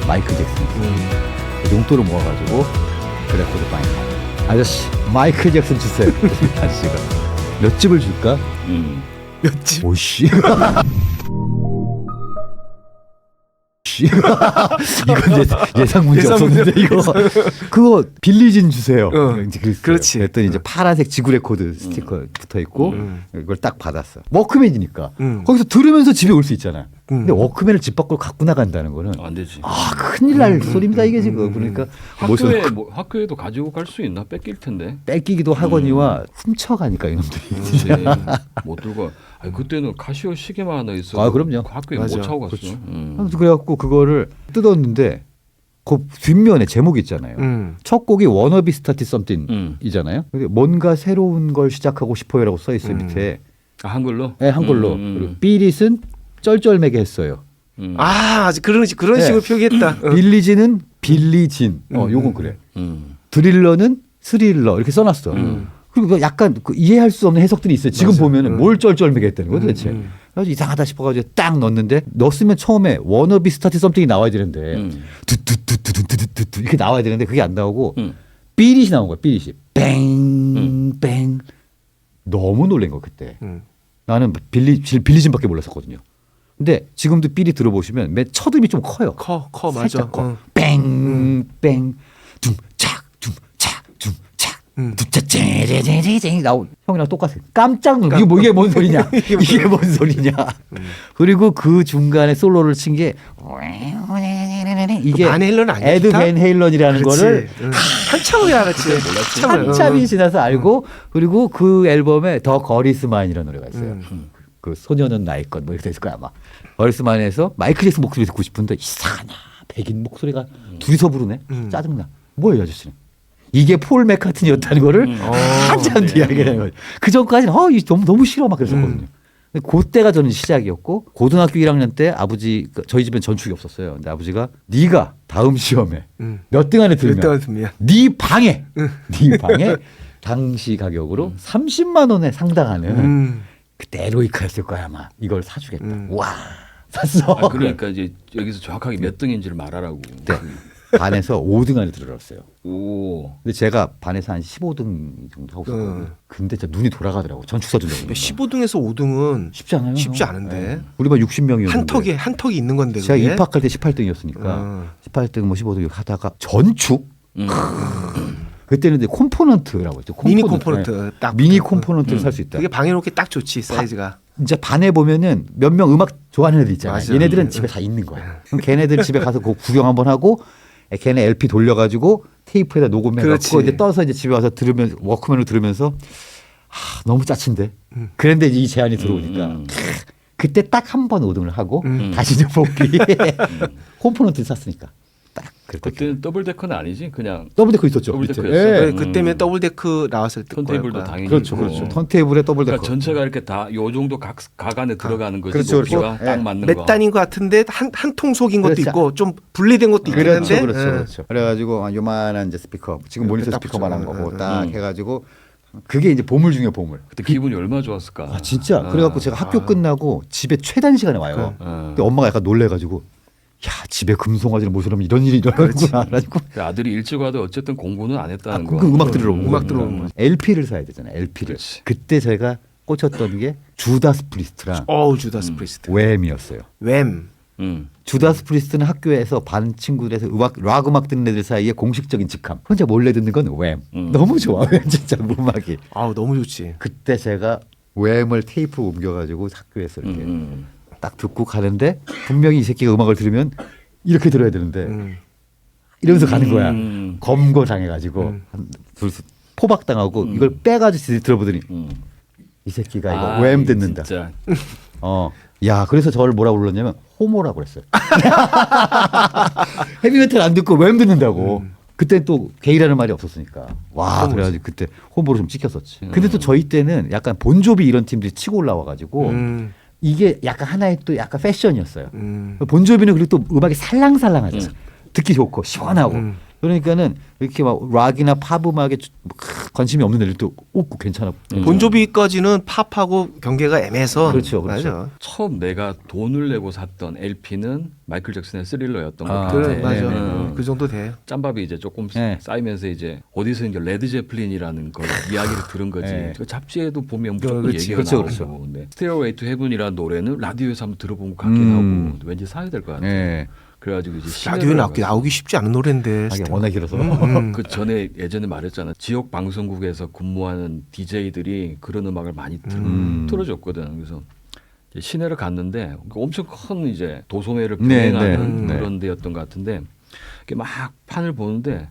마이클 잭슨. 용돈을 모아가지고 레코드 많이 사. 아저씨 마이클 잭슨 주세요. 아저씨가 몇 집을 줄까? 몇 집? 오씨. 이건 예상 문제 없었는데 이거 그거 빌리진 주세요. 이제 그렇지. 그랬더니 이제 파란색 지구 레코드 스티커 붙어 있고 이걸 딱 받았어. 워크맨이니까 거기서 들으면서 집에 올 수 있잖아. 근데 워크맨을 집 밖으로 갖고 나간다는 거는 안 되지. 큰일 날 소리입니다 이게 지금. 그러니까 학교에도 가지고 갈 수 있나? 뺏길 텐데. 뺏기기도 하거니와 훔쳐가니까 이놈들이. 네. 못 들고. 아니, 그때는 카시오 시계만 하나 있어. 그럼요. 학교에 맞아. 못 차고 갔어. 그렇죠. 아무튼 그래갖고 그거를 뜯었는데 그 뒷면에 제목이 있잖아요. 첫 곡이 워너비 스타트 썸띵이잖아요. 근데 뭔가 새로운 걸 시작하고 싶어요라고 써 있어요 밑에. 아, 한글로? 네, 한글로. 그리고 비릿은 쩔쩔매게 했어요. 아직 그런 식으로 표기했다. 빌리진은 빌리진. 요건 그래. 드릴러는 스릴러 이렇게 써놨어. 그리고 약간 이해할 수 없는 해석들이 있어요. 지금 보면은 뭘 쩔쩔매게 했다는 거야 도대체. 그래서 이상하다 싶어가지고 딱 넣었는데 넣었으면 처음에 워너비 스타트 썸띵이 나와야 되는데 두두두두두두두 이렇게 나와야 되는데 그게 안 나오고 삐릿이 나온 거야. 삐릿이 뱅뱅. 너무 놀란 거 그때. 나는 빌리진밖에 몰랐었거든요. 근데 지금도 삐릿 들어보시면 맨 첫 음이 좀 커요. 커 맞아. 살짝 커. 뺑뺑 둠착 둠착 둠착 둠착 나오 형이랑 똑같아. 깜짝 놀라. 이게 뭔 소리냐? 이게 뭔 소리냐? 그리고 그 중간에 솔로를 친 게 이게 반 헤일런 아니야? 에드 밴 헤일런이라는 거를 한참 후에 알았지. 한참이 지나서 알고 그리고 그 앨범에 더 거리스만이라는 노래가 있어요. 그 소녀는 나의 것 뭐 이렇게 됐을 거야 아마. 거리스만에서 마이클 잭슨 목소리 듣고 싶은데 이상하나 백인 목소리가 둘이서 부르네. 짜증나. 뭐예요 아저씨는? 이게 폴 맥카트니였다는 거를 한참 뒤에 알게 된 거예요. 그 전까지는 너무 싫어 막 그랬었거든요. 그때가 저는 시작이었고 고등학교 1학년 때 아버지 저희 집엔 전축이 없었어요. 근데 아버지가 네가 다음 시험에 몇 등 안에 들면 네 방에 당시 가격으로 30만 원에 상당하는 그때 에로이카였을 거야 아마. 이걸 사주겠다. 와 샀어. 그러니까 이제 여기서 정확하게 몇 등인지를 말하라고. 네. 반에서 5등 안에 들어갔어요. 오. 근데 제가 반에서 한 15등 정도 하고 있었거든요. 근데 진짜 눈이 돌아가더라고. 전축 사준다고. 15등에서 5등은 쉽지 않아요. 쉽지 않은데. 네. 우리 반 60명이었는데 한 턱이 있는 건데. 제가 그게? 입학할 때 18등이었으니까 18등 뭐 15등 이렇게 하다가 전축. 그때는 이제 콤포넌트라고 했죠. 미니 콤포넌트 딱 미니 콤포넌트를 살 수 있다. 그게 방에 놓기 딱 좋지 사이즈가. 이제 반에 보면은 몇 명 음악 좋아하는 애들 있잖아요. 맞아. 얘네들은 집에 다 있는 거야. 그럼 걔네들 집에 가서 그 구경 한번 하고 걔네 LP 돌려가지고 테이프에다 녹음해갖고 이제 떠서 이제 집에 와서 들으면서 워크맨으로 들으면서 너무 짜친데. 그런데 이 제안이 들어오니까 그때 딱 한 번 5등을 하고 다시 이제 복귀. 콤포넌트를 샀으니까. 딱 그때는 더블 데커는 아니지 그냥 더블데크 있었죠. 더블데크였어. 예. 그때면 더블 데크 나왔을 때 턴테이블도 당연히 그렇죠, 있고. 그렇죠. 턴테이블에 더블데크. 그러니까 전체가 이렇게 다 요 정도 각 안에 들어가는 거지. 그렇죠, 높이가 그렇죠. 딱 예. 맞는 거. 몇 단인 것 같은데 한 통속인 것도 그렇죠. 있고 좀 분리된 것도 그렇죠, 있는데. 그렇죠. 그래가지고 요만한 이제 스피커, 지금 모니터 딱 스피커만한 붙여. 거고 딱 해가지고 그게 이제 보물 중에 보물. 그때 기분이 얼마나 좋았을까. 진짜. 그래갖고 제가 학교 끝나고 집에 최단 시간에 와요. 근데 엄마가 약간 놀래가지고 야 집에 금송아지를 모시려면 이런 일이 일어나는구나. 그래가지고 아들이 일찍 와도 어쨌든 공부는 안 했다는 그 거. 음악 들으러 음악 들어오는 거지. LP를 사야 되잖아요. LP를. 그렇지. 그때 제가 꽂혔던 게 주다스 프리스트랑 주다스 프리스트. 웸이었어요. 웸. 주다스 프리스트는 학교에서 반 친구들에서 락 음악 듣는 애들 사이에 공식적인 직함. 혼자 몰래 듣는 건 웸. 너무 좋아. 웸 진짜 음악이. 너무 좋지. 그때 제가 웸을 테이프 옮겨가지고 학교에서 이렇게 딱 듣고 가는데 분명히 이 새끼가 음악을 들으면 이렇게 들어야 되는데 이러면서 가는 거야. 검거 당해가지고 둘이서 포박당하고 이걸 빼가지고 들어보더니 이 새끼가 이거 웸 듣는다. 진짜. 야, 그래서 저를 뭐라고 불렀냐면 호모라고 그랬어요. 헤비메탈 안 듣고 웸 듣는다고. 그때 또 게이라는 말이 없었으니까. 와, 그래가지고 그때 호모로 좀 찍혔었지. 근데 또 저희 때는 약간 본조비 이런 팀들이 치고 올라와가지고 이게 약간 하나의 또 약간 패션이었어요. 본조비는 그리고 또 음악이 살랑살랑하잖아요. 듣기 좋고 시원하고. 그러니까는 이렇게 막 락이나 팝 음악에 관심이 없는 애들도 없고 괜찮아. 본조비까지는 팝하고 경계가 애매해서 그렇죠, 그렇죠. 맞아. 처음 내가 돈을 내고 샀던 LP는 마이클 잭슨의 스릴러였던 것 아, 같아. 그래 맞아. 네. 그 정도 돼. 짬밥이 이제 조금 네. 쌓이면서 이제 어디서 이제 레드 제플린이라는 걸 이야기를 들은 거지. 네. 그 잡지에도 보면 무조건 그렇지, 얘기가 그렇죠, 나오고. 그렇죠. 근데 스테어웨이 투 헤븐이라는 노래는 라디오에서 한번 들어본 것 같긴 하고 왠지 사야 될 것 같아. 네. 그래가지고 이제 라디오에 나오기 쉽지 않은 노래인데. 하긴 워낙 길어서. 그 전에 예전에 말했잖아. 지역 방송국에서 근무하는 DJ들이 그런 음악을 많이 틀어줬거든. 그래서 이제 시내를 갔는데 엄청 큰 이제 도소매를 네, 비행하는 네. 그런 데였던 것 같은데 이렇게 막 판을 보는데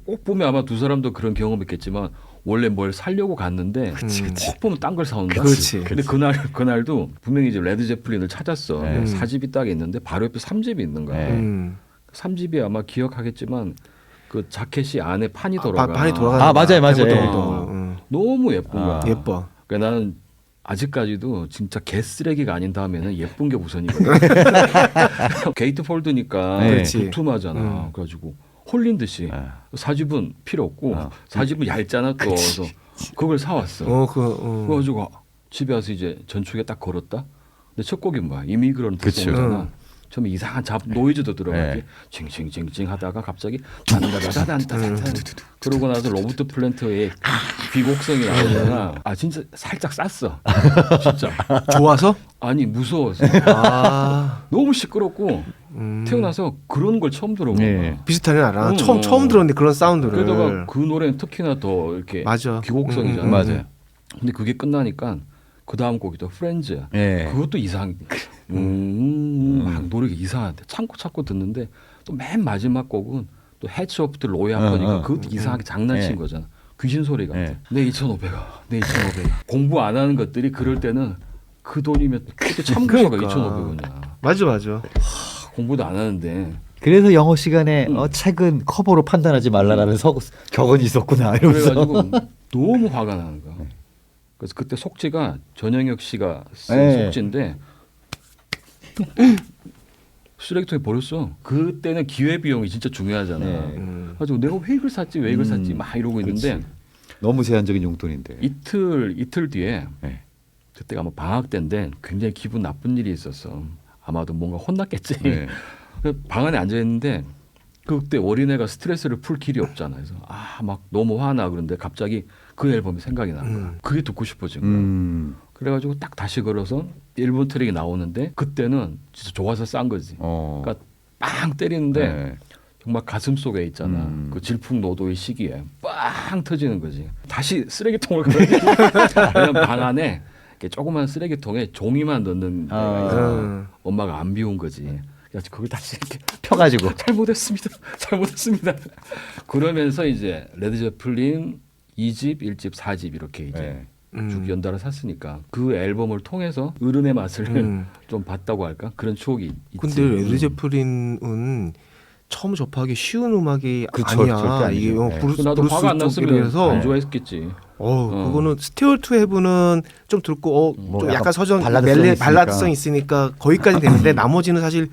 꼭 보면 아마 두 사람도 그런 경험했겠지만 원래 뭘 사려고 갔는데 꼭 보면 딴 걸 사온다. 그렇지. 근데 그날도 분명히 이제 레드 제플린을 찾았어. 네. 4집이 딱 있는데 바로 옆에 3집이 있는 거야. 네. 3집이 아마 기억하겠지만 그 자켓이 안에 판이 돌아가. 판이 돌아가는 아, 맞아요, 맞아요. 동글동글. 너무 예쁜 거야. 아. 예뻐. 그러니까 나는 아직까지도 진짜 개쓰레기가 아닌 다음에는 예쁜 게 우선이거든. 게이트 폴드니까 네. 그렇지. 두툼하잖아. 그래가지고 홀린 듯이 아. 4집은 필요 없고 아. 4집은 얇잖아 또. 그래서 그걸 사왔어. 그래가지고 집에 와서 이제 전축에 딱 걸었다. 근데 첫 곡이 뭐야? 이미그런트 그치. 송이잖아. 처음에 이상한 노이즈도 들어가지. 네. 징징징징 하다가 갑자기 단다다단다단 그러고 나서 로버트 플랜트의 귀곡성이 나오잖아. 아 진짜 살짝 쌌어. 진짜. 좋아서? 아니 무서워서. 아. 너무 시끄럽고 태어나서 그런 걸 처음 들어본 거야. 네. 비슷하네 나랑. 응, 처음 들었는데 그런 사운드를. 그러다가 그 노래는 특히나 더 이렇게 맞아. 귀곡성이잖아. 맞아요. 근데 그게 끝나니까 그 다음 곡이 또 프렌즈야. 네. 그것도 이상. 막 노래가 이상한데 참고 듣는데 또 맨 마지막 곡은 또 해치 오프 더 로이 하거니까 그것도 이상하게 장난친 네. 거잖아. 귀신 소리 같아. 네. 내 2,500원. 내 2,500원. 공부 안 하는 것들이 그럴 때는 그 돈이면 그때 참고서가 그러니까. 2,500원이야. 맞아. 공부도 안 하는데. 그래서 영어 시간에 책은 커버로 판단하지 말라라는 격언이 있었구나 이러면서. 그래가지고 너무 화가 나는 거야. 그래서 그때 속지가 전영혁 씨가 쓴 네. 속지인데 쓰레기통에 버렸어. 그때는 기회 비용이 진짜 중요하잖아. 네. 가지고 내가 왜 이걸 샀지 왜 이걸 샀지 막 이러고 있는데 너무 제한적인 용돈인데. 이틀 뒤에 네. 그때가 아마 방학 때인데 굉장히 기분 나쁜 일이 있었어. 아마도 뭔가 혼났겠지. 네. 그래서 방 안에 앉아 있는데 그때 어린애가 스트레스를 풀 길이 없잖아. 그래서 막 너무 화나 그런데 갑자기 그 앨범이 생각이 나는 거야. 그게 듣고 싶어진 거야. 그래가지고 딱 다시 걸어서 1번 트랙이 나오는데 그때는 진짜 좋아서 싼 거지. 그러니까 빵 때리는데 네. 정말 가슴 속에 있잖아. 그 질풍노도의 시기에 빵 터지는 거지. 다시 쓰레기통을 그냥 방 안에 이렇게 조그만 쓰레기통에 종이만 넣는 데가 있어. 엄마가 안 비운 거지. 그래서 그걸 다시 이렇게 펴가지고. 잘못했습니다. 그러면서 이제 레드 제플린 2집, 1집, 4집 이렇게 이제 네. 쭉 연달아 샀으니까 그 앨범을 통해서 어른의 맛을 좀 봤다고 할까? 그런 추억이 있지. 근데 레드 제플린은 처음 접하기 쉬운 음악이 그쵸, 아니야. 절대 아니죠. 이게 네. 나도 화가 안 났으면 쪽이라서 안 좋아했겠지. 그거는 스테어 투 헤븐은 좀 듣고 뭐 좀 약간 약간 서정 발라드성이 있으니까. 발라드성 있으니까 거기까지 되는데 나머지는 사실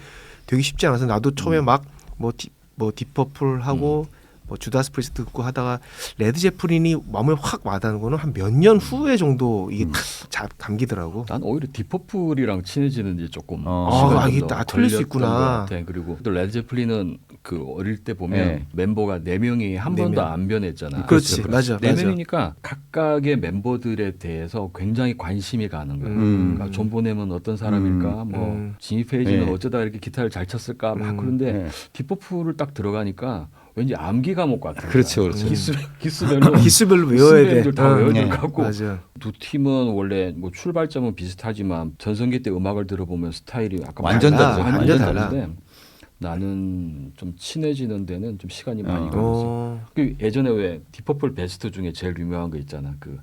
되게 쉽지 않아서 나도 처음에 막 뭐 디퍼플 하고 뭐 주다스 프리스트 듣고 하다가 레드 제플린이 마음에 확 와닿는 거는 한 몇 년 후에 정도 이게 딱 감기더라고. 난 오히려 디퍼플이랑 친해지는지 조금 이게 시간이 더 틀릴 수 걸렸던 있구나. 것 같아. 그리고 또 레드 제플린은 그 어릴 때 보면 네. 멤버가 4명이 한 네 번도 명. 안 변했잖아. 그렇지, 맞아. 4명이니까 각각의 멤버들에 대해서 굉장히 관심이 가는 거야. 그러니까 존 보넴은 어떤 사람일까? 뭐 지니 페이지는 네. 어쩌다 이렇게 기타를 잘 쳤을까? 막 그런데 네. 디퍼플을 딱 들어가니까 왠지 암기 과목 같아. 그렇죠, 그렇죠. 기스별로 기스별로 외워야 돼. 기스별로 다 외워야 될 네. 것 같고. 맞아. 두 팀은 원래 뭐 출발점은 비슷하지만 전성기 때 음악을 들어보면 스타일이 아까 완전 말한 다르죠. 완전 달라. 다른데 나는 좀 친해지는 데는 좀 시간이 많이 걸렸어. 어. 그 예전에 왜 디퍼플 베스트 중에 제일 유명한 거 있잖아. 그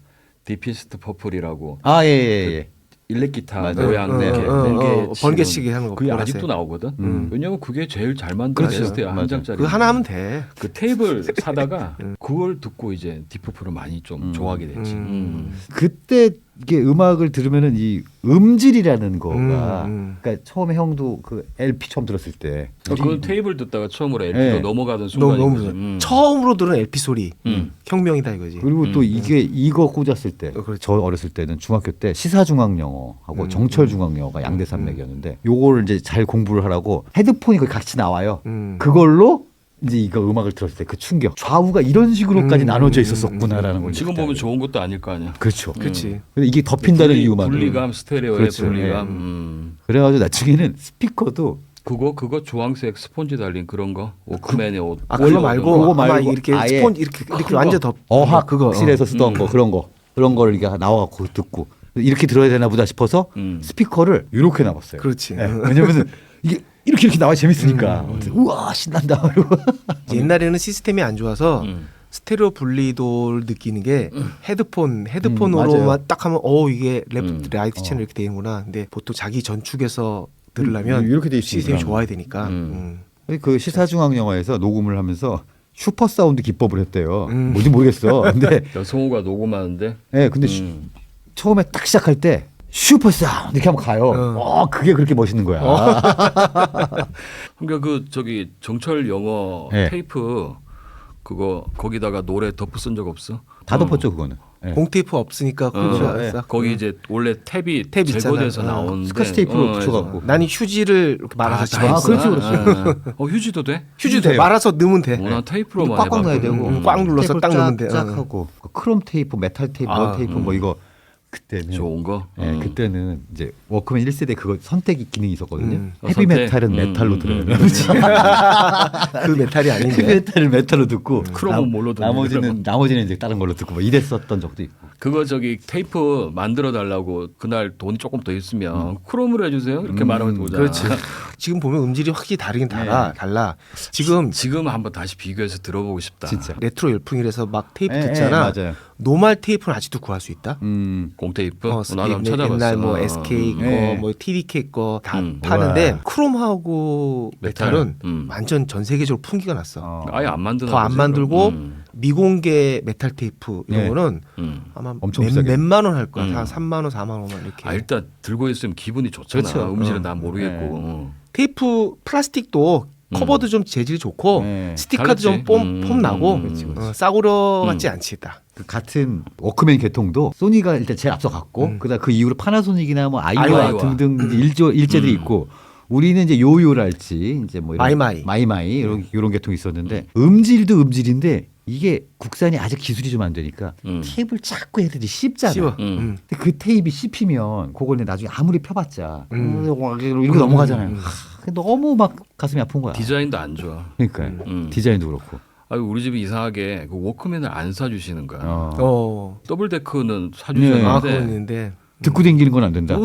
디피스트 퍼플이라고 아, 예. 일렉 기타 맞아요. 모양 이렇게 번개치기 하는 거. 그게 보라색. 아직도 나오거든. 왜냐면 그게 제일 잘 만든 그렇죠. 베스트야 한 맞아요. 장짜리. 그거 하나 하면 돼. 그 테이블 사다가 그걸 듣고 이제 디퍼플을 많이 좀 좋아하게 됐지. 그때 이게 음악을 들으면은 이 음질이라는 거가 그러니까 처음에 형도 그 LP 처음 들었을 때 그건 테이블 듣다가 처음으로 LP로 네. 넘어가던 너무 순간이거든. 처음으로 들은 LP 소리 혁명이다 이거지. 그리고 또 이거 꽂았을 때, 그렇죠. 저 어렸을 때는 중학교 때 시사중앙영어하고 정철중앙영어가 양대산맥이었는데 요거를 이제 잘 공부를 하라고 헤드폰이 거기 같이 나와요. 그걸로 이제 이거 음악을 들었을 때 그 충격, 좌우가 이런 식으로까지 나눠져 있었었구나라는 걸 지금 보면 좋은 것도 아닐 거 아니야. 그렇죠. 그렇지. 근데 이게 덮인다는 이유만 분리감, 스테레오의 그렇죠. 분리감. 그래가지고 나중에는 스피커도 그거 주황색 스폰지 달린 그런 거 워크맨의 옷. 아 그거 말고 그거 아마 말고 이렇게 아예 스폰 이렇게 완전 덮. 어학 그거 실에서 쓰던 거 그런 거를 이게 나와갖고 듣고 이렇게 들어야 되나 보다 싶어서 스피커를 이렇게 나왔어요. 그렇지. 네. 왜냐면 이게 이렇게 나와 재밌으니까 우와 신난다. 그러고 옛날에는 시스템이 안 좋아서 스테레오 분리도를 느끼는 게 헤드폰으로만 맞아요. 딱 하면 이게 라이트 채널 이렇게 되는구나. 근데 보통 자기 전축에서 들으려면 이렇게 돼 있으니까. 시스템이 좋아야 되니까. 그 시사중앙 영화에서 녹음을 하면서 슈퍼 사운드 기법을 했대요. 뭔지 모르겠어. 근데 성우가 녹음하는데. 네, 근데 처음에 딱 시작할 때 슈퍼 사운드 이렇게 하면 가요. 그게 그렇게 멋있는 거야. 그러니까 그 저기 정철 영어 네. 테이프 그거 거기다가 노래 덮어 쓴 적 없어? 다 덮었죠 그거는. 네. 봉테이프 없으니까 그거 네. 싹. 거기 이제 원래 탭이 탭 제거돼서 있잖아. 나오는데 스카치 테이프로 붙여갖고. 난 휴지를 이렇게 말아서 집어넣었어. 그렇죠. 휴지도 돼? 휴지 돼. 돼요. 말아서 넣으면 돼. 난 테이프로만 꽉꽉 넣어야 되고 꽉 눌러서 테이프를 딱 넣으면 돼. 쫙 하고 크롬 테이프, 메탈 테이프, 원 테이프 뭐 이거 그때는 좋은 거. 네, 그때는 이제 워크맨 1세대 그거 선택 기능이 있었거든요. 헤비 선택. 메탈은 메탈로 들어요. 그 메탈이 헤비 아닌데. 메탈을 메탈로 듣고 크롬은 뭘로 듣는 나머지는 이제 다른 걸로 듣고 뭐 이랬었던 적도 있고. 그거 저기 테이프 만들어 달라고 그날 돈이 조금 더 있으면 크롬으로 해주세요 이렇게 말하면 보자. 그렇지. 지금 보면 음질이 확실히 다르긴 달라. 지금 한번 다시 비교해서 들어보고 싶다. 진짜. 레트로 열풍이라서 막 테이프 예, 듣잖아. 예, 맞아요. 노멀 테이프는 아직도 구할 수 있다. 공테이프. 어, 나도 한번 찾아봤어. 옛날 뭐 SK 거, 네. 뭐 TDK 거 다 음. 파는데 우와. 크롬하고 메탈은 메탈. 완전 전 세계적으로 풍기가 났어. 아예 안 만드나 더 안 보지, 만들고 그럼. 미공개 메탈 테이프 이런 네. 거는 음. 엄청 비싸게. 몇만 원 할 거야. 음. 한 3만 원, 4만 원만 이렇게. 일단 들고 있으면 기분이 좋잖아. 그렇죠. 음질은 난 모르겠고. 네. 테이프 플라스틱도 커버도 좀 재질이 좋고 네. 스티커도 좀 달랐지. 폼 나고 그렇지, 그렇지. 싸구려 같지 않지 딱. 그 같은 워크맨 개통도 소니가 일단 제일 앞서 갔고 그다음 그 이후로 파나소닉이나 뭐 아이와 아이와. 등등 이제 일제들이 있고 우리는 이제 요요랄지 이제 뭐 이런 마이마이 이런 계통이 있었는데 음질도 음질인데 이게 국산이 아직 기술이 좀 안 되니까 테이프를 자꾸 애들이 씹잖아. 씹어. 근데 그 테이프이 씹히면 그걸 나중에 아무리 펴봤자 이렇게 넘어가잖아요. 너무 막 가슴이 아픈 거야. 디자인도 안 좋아. 그러니까요. 디자인도 그렇고. 우리 집이 이상하게 그 워크맨을 안 사주시는 거야. 더블 데크는 네. 사주셨는데 그거 있는데 듣고 댕기는 건 안 된다.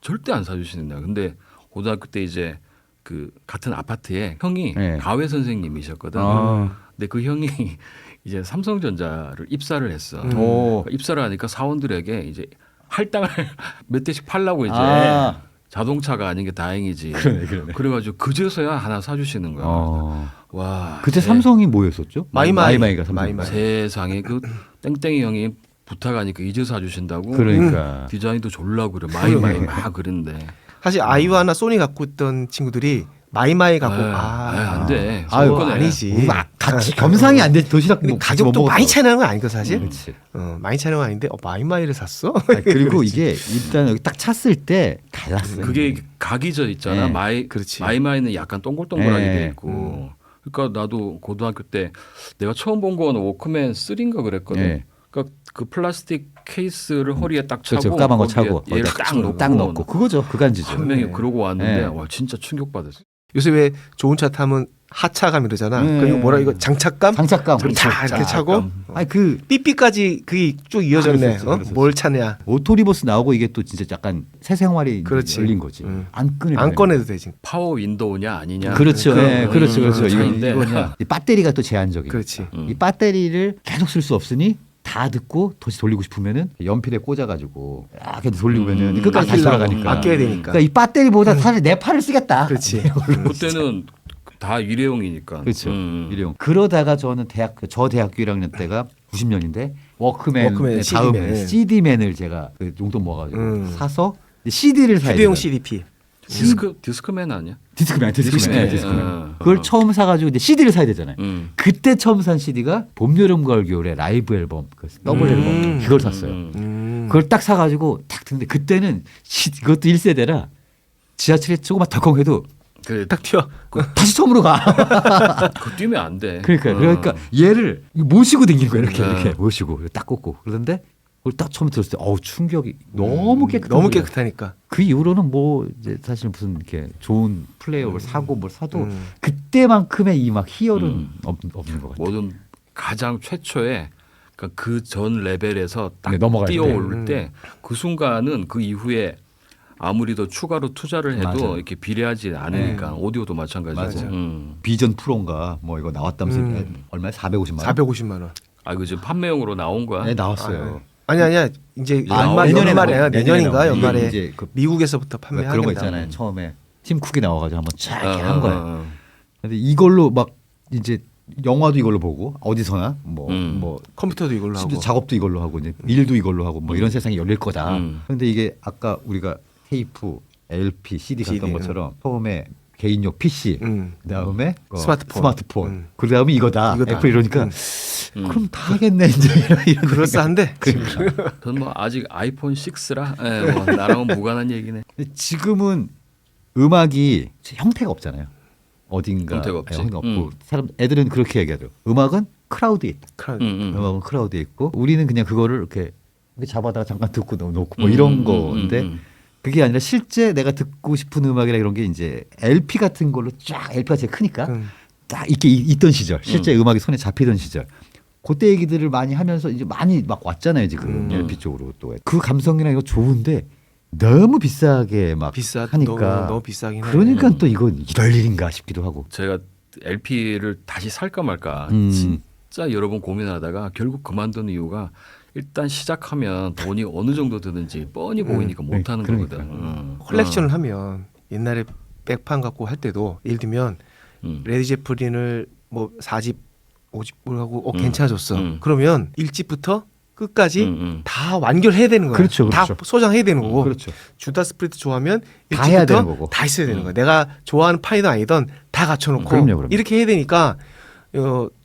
절대 안 사주시는 거야. 근데 고등학교 때 이제 그 같은 아파트에 형이 네. 가회 선생님이셨거든. 아. 근데 그 형이 이제 삼성전자를 입사를 했어. 오. 입사를 하니까 사원들에게 이제 할당을 몇 대씩 팔라고 이제 아. 자동차가 아닌 게 다행이지. 그러네. 그래가지고 그제서야 하나 사주시는 거야. 와. 그때 삼성이 뭐였었죠? 마이마이가 삼성. 마이마이. 세상에 그 땡땡이 형이 부탁하니까 이제 사주신다고. 그러니까. 디자인도 졸라 그래. 마이마이 막 그랬는데. 사실 아이와나 소니 갖고 있던 친구들이 마이마이 갖고 안 돼. 아유, 그건 아니지. 같이 겸상이 안 돼. 도시락 근데 뭐 같이 가격도 못 많이 먹었어. 차이 나는 건 아니고 사실. 그렇지. 많이 차이 나는 건 아닌데 마이마이를 샀어? 그리고 이게 일단 여기 딱 찼을 때 달랐어요. 그게 각이 져 있잖아. 네. 그렇지. 마이마이는 약간 동글동글하게 네. 돼 있고. 그러니까 나도 고등학교 때 내가 처음 본 거는 워크맨 3인가 그랬거든. 네. 그러니까 그 플라스틱 케이스를 허리에 딱 차고 그렇죠. 까만 거 거기에 차고 얘를 딱 넣고 그거죠. 그간지죠. 한 명이 네. 그러고 왔는데 네. 와 진짜 충격받았어. 요새 왜 좋은 차 타면 하차감 이러잖아. 네. 그리고 뭐라 이거 장착감? 장착감. 다 이렇게 차고 아니 그 삐삐까지 그게 쭉 이어졌네. 그랬었지. 뭘 차냐? 오토리버스 나오고 이게 또 진짜 약간 새 생활이 그렇지. 열린 거지. 안 안 꺼내도 되지. 파워 윈도우냐 아니냐. 그렇죠. 네, 그렇죠. 그런 차이인데. 이거냐. 이 배터리가 또 제한적이야. 그렇지. 이 배터리를 계속 쓸 수 없으니 다 듣고 다시 돌리고 싶으면은 연필에 꽂아가지고 계속 돌리면은 끝까지 다시 돌아가니까. 아껴야 되니까. 그러니까 이 배터리보다 차라리 내 팔을 쓰겠다. 그렇지. 그때는 다 일회용이니까. 그렇죠. 일회용. 그러다가 저는 저 대학교 1학년 때가 90년인데 워크맨 워크맨, 다음에 CD맨. CD맨을 제가 그 용돈 모아가지고 사서 CD를 사야 휴대용 돼요. CDP. 디스크맨 아니야? 디스크맨. 디스크맨. 그걸 처음 사가지고 이제 CD를 사야 되잖아요. 음. 그때 처음 산 CD가 봄, 여름, 가을, 겨울의 라이브 앨범, 그 더블 앨범 그걸 샀어요. 그걸 딱 사가지고 딱 듣는데 그때는 이것도 1세대라 지하철에 조금만 덜컹해도 그래 딱 튀어. 다시 처음으로 가. 그거 뛰면 안 돼. 그러니까 얘를 모시고 다니는 거야 이렇게 음. 이렇게 모시고 딱 꽂고 그러는데 그걸 딱 처음 들었을 때 어우 충격이 너무 깨끗한 너무 거예요. 깨끗하니까. 그 이후로는 뭐 이제 사실 무슨 이렇게 좋은 플레이어를 사고 뭘 사도 그때만큼의 이 막 희열은 없는 것 같아요. 뭐든 가장 최초에 그 전 레벨에서 딱 네, 넘어갈 때. 뛰어오를 때 그 순간은 그 이후에 아무리 더 추가로 투자를 해도 맞아요. 이렇게 비례하지 않으니까 오디오도 마찬가지고. 맞아요. 비전 프로인가 뭐 이거 나왔다면서 얼마에 450만 원? 450만 원. 아 이거 지금 판매용으로 나온 거야? 네, 나왔어요. 아니야. 이제 내년에 연말에 내년인가 나와요. 연말에 이제 그 미국에서부터 그런 거 판매하겠다. 있잖아요. 처음에 팀 쿡이 나와가지고 한번 쫙 이렇게 어, 한 거예요. 어. 근데 이걸로 막 이제 영화도 이걸로 보고 어디서나 뭐 컴퓨터도 이걸로 심지어 하고. 작업도 이걸로 하고 이제 일도 이걸로 하고 뭐 이런 세상이 열릴 거다. 음. 그런데 이게 아까 우리가 테이프, LP, CD 갔던 CD, 것처럼 처음에 개인용 PC, 그다음에 스마트폰. 그다음에 이거다. 애플 이러니까 그럼 다 하겠네 이제 이런 그럴싸한데. 저는 뭐 아직 아이폰 6라 뭐 나랑은 무관한 얘기네. 근데 지금은 음악이 형태가 없잖아요. 어딘가 형태가 없지. 형태가 없고 사람 애들은 그렇게 얘기하죠. 음악은 크라우드에 있다. 크라우드. 음악은 크라우드에 있고 우리는 그냥 그거를 이렇게 잡아다가 잠깐 듣고 놓고 뭐 이런 건데 그게 아니라 실제 내가 듣고 싶은 음악이나 이런 게 이제 LP 같은 걸로 쫙 LP가 제일 크니까 딱 이렇게 있던 시절 실제 음악이 손에 잡히던 시절 그때 얘기들을 많이 하면서 이제 많이 막 왔잖아요 지금 LP 쪽으로 또 그 감성이나 이거 좋은데 너무 비싸게 막 하니까 너무 비싸긴 해. 그러니까 또 이건 이럴 일인가 싶기도 하고 제가 LP를 다시 살까 말까 진짜 여러 번 고민하다가 결국 그만둔 이유가 일단 시작하면 돈이 어느 정도 드는지 뻔히 보이니까 못하는 그러니까. 거거든. 컬렉션을 하면 옛날에 백판 갖고 할 때도 예를 들면 레드 제플린을 뭐 4집 5집을 하고 괜찮아졌어. 그러면 1집부터 끝까지 다 완결해야 되는 거야. 그렇죠, 다 그렇죠. 소장해야 되는 거고. 그렇죠. 주다스 프리트 좋아하면 다 해야 되는 1집부터 거고. 다 있어야 되는 거야. 내가 좋아하는 판이든 아니든 다 갖춰놓고 그럼요. 이렇게 해야 되니까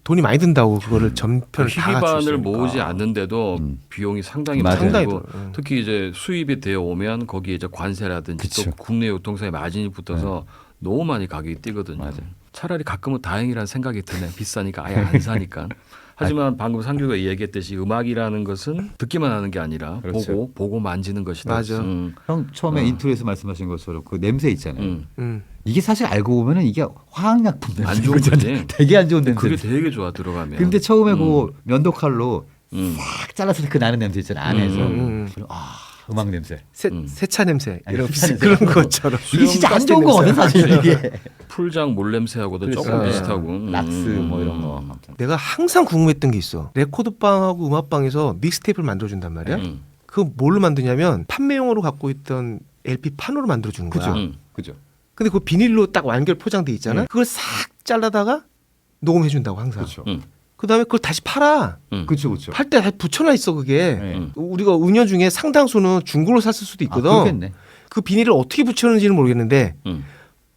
돈이 많이 든다고 그거를 전편을 다 희귀반을 갖추니까. 모으지 않는데도 비용이 상당히 맞아요. 많이 상당히 들고 들어요. 특히 이제 수입이 되어 오면 거기에 이제 관세라든지 그쵸. 또 국내 유통사의 마진이 붙어서 너무 많이 가격이 뛰거든요. 맞아요. 차라리 가끔은 다행이라는 생각이 드네. 비싸니까 아예 안 사니까. 하지만 방금 상규가 얘기했듯이 음악이라는 것은 듣기만 하는 게 아니라 그렇죠. 보고 만지는 것이다. 맞아. 형 처음에 인트로에서 말씀하신 것처럼 그 냄새 있잖아요. 음. 이게 사실 알고 보면은 이게 화학약품 냄새. 안 좋은 거지. 되게 안 좋은 냄새. 그게 되게 좋아 들어가면. 근데 처음에 그 면도칼로 음. 싹 잘라서 그 나는 냄새 있잖아 안에서. 음. 음악 냄새. 세차 냄새 아니, 이런 세차 그런 냄새. 것처럼 이게 진짜 안 좋은 거거든 사실 이게. 풀장 몰냄새하고도 조금 그렇죠. 비슷하고. 락스 뭐 이런 거. 내가 항상 궁금했던 게 있어. 레코드방하고 음악방에서 믹스테이프를 만들어준단 말이야. 그 뭘로 만드냐면 판매용으로 갖고 있던 LP 판으로 만들어주는 거야. 그죠. 근데 그 비닐로 딱 완결 포장돼 있잖아. 그걸 싹 잘라다가 녹음해준다고 항상. 그렇죠. 그다음에 그걸 다시 팔아. 그렇죠. 그렇죠. 팔 때 다시 붙여놔 있어 그게. 네. 우리가 은연 중에 상당수는 중고로 샀을 수도 있거든. 그렇겠네. 그 비닐을 어떻게 붙였는지는 모르겠는데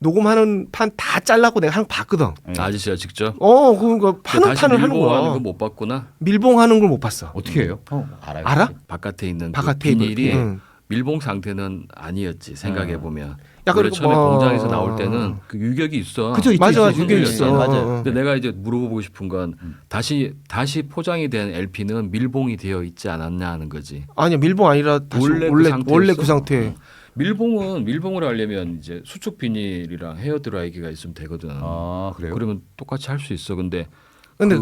녹음하는 판 다 잘라고 내가 한 번 봤거든. 아저씨가 직접. 그러니까 파는 다시 판을 하는 밀봉하는 거야. 거 못 봤구나. 밀봉하는 걸 못 봤어. 어떻게 해요? 알아요. 알아? 바깥에 있는 바깥에 그 비닐이 응. 밀봉 상태는 아니었지 생각해 보면. 약간 원래 그리고 처음에 뭐- 공장에서 나올 때는 그 유격이 있어. 그죠. 맞아, 있죠. 유격 있어. 있어. 맞아요. 근데 내가 이제 물어보고 싶은 건 다시 포장이 된 LP는 밀봉이 되어 있지 않았냐 하는 거지. 아니야 밀봉 아니라 다시 원래 그 상태. 밀봉을 하려면 이제 수축 비닐이랑 헤어 드라이기가 있으면 되거든. 아 그래요? 그러면 똑같이 할 수 있어. 근데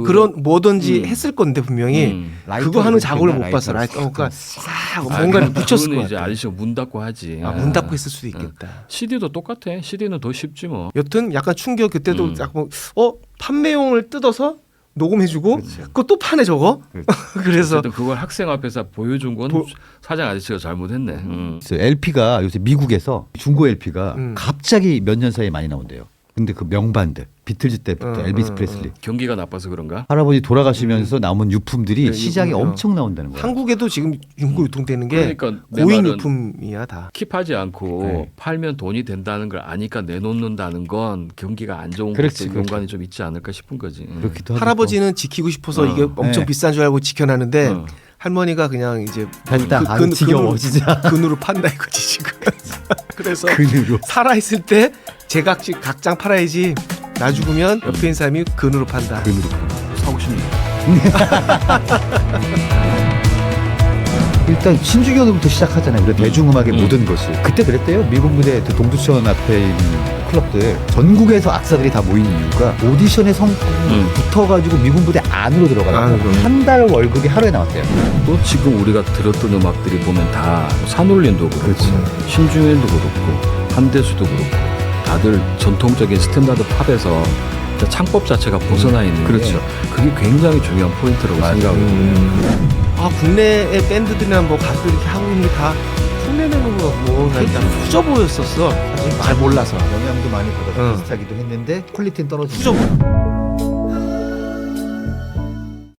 그런 뭐든지 했을 건데 분명히 그거 하는 작업을 못 봤어. 그러니까 싹 뭔가를 붙였을 그거는 것 이제 같아. 아저씨가 문 닫고 하지. 문 닫고 했을 수도 있겠다. CD도 똑같아. CD는 더 쉽지 뭐. 여튼 약간 충격 그때도 약간 판매용을 뜯어서 녹음해주고 그것도 파네 저거. 그래서 어쨌든 그걸 학생 앞에서 보여준 건 사장 아저씨가 잘못했네. LP가 요새 미국에서 중고 LP가 갑자기 몇 년 사이에 많이 나온대요. 근데 그 명반들 비틀즈 때부터 엘비스 프레슬리 경기가 나빠서 그런가? 할아버지 돌아가시면서 남은 유품들이 네, 시장에 유품이요. 엄청 나온다는 거야. 한국에도 지금 중고 유통되는 게 그러니까 내 고인 말은 유품이야 다. 킵하지 않고 네. 팔면 돈이 된다는 걸 아니까 내놓는다는 건 경기가 안 좋은 그렇지, 것도 그렇지. 연관이 좀 있지 않을까 싶은 거지. 그렇기도 하고 할아버지는 지키고 싶어서 이게 엄청 네. 비싼 줄 알고 지켜놨는데 어. 할머니가 그냥 이제 됐다. 아유, 지겨워 진짜. 근으로 판다 이거지 지금. 그래서 근으로. 살아있을 때 제각각 각장 팔아야지. 나 죽으면 옆에 있는 사람이 근으로 판다. 근으로. 사고 싶네. 일단 신중현으로부터 시작하잖아요. 우리 대중음악의 모든 것이. 그때 그랬대요. 미국 무대 그 동두천 앞에 있는 클럽들 전국에서 악사들이 다 모인 이유가 오디션에 붙어가지고 미국 무대 안으로 들어가요. 안으로. 한 달 월급이 하루에 나왔대요. 또 지금 우리가 들었던 음악들이 보면 다 산울린도 그렇고 그렇지. 신중현도 그렇고 한대수도 그렇고 다들 전통적인 스탠다드 팝에서 창법 자체가 벗어나 있는 그렇죠. 게 그게 굉장히 중요한 포인트라고 생각해요. 아 국내의 밴드들이나 뭐 가수들이 이렇게 하고 있는 게 다 흉내내는 거 같고 나 일단 후져 보였었어. 사실 잘 몰라서 영향도 많이 받아서 응. 비슷하기도 했는데 퀄리티는 떨어지고. 후져 보여.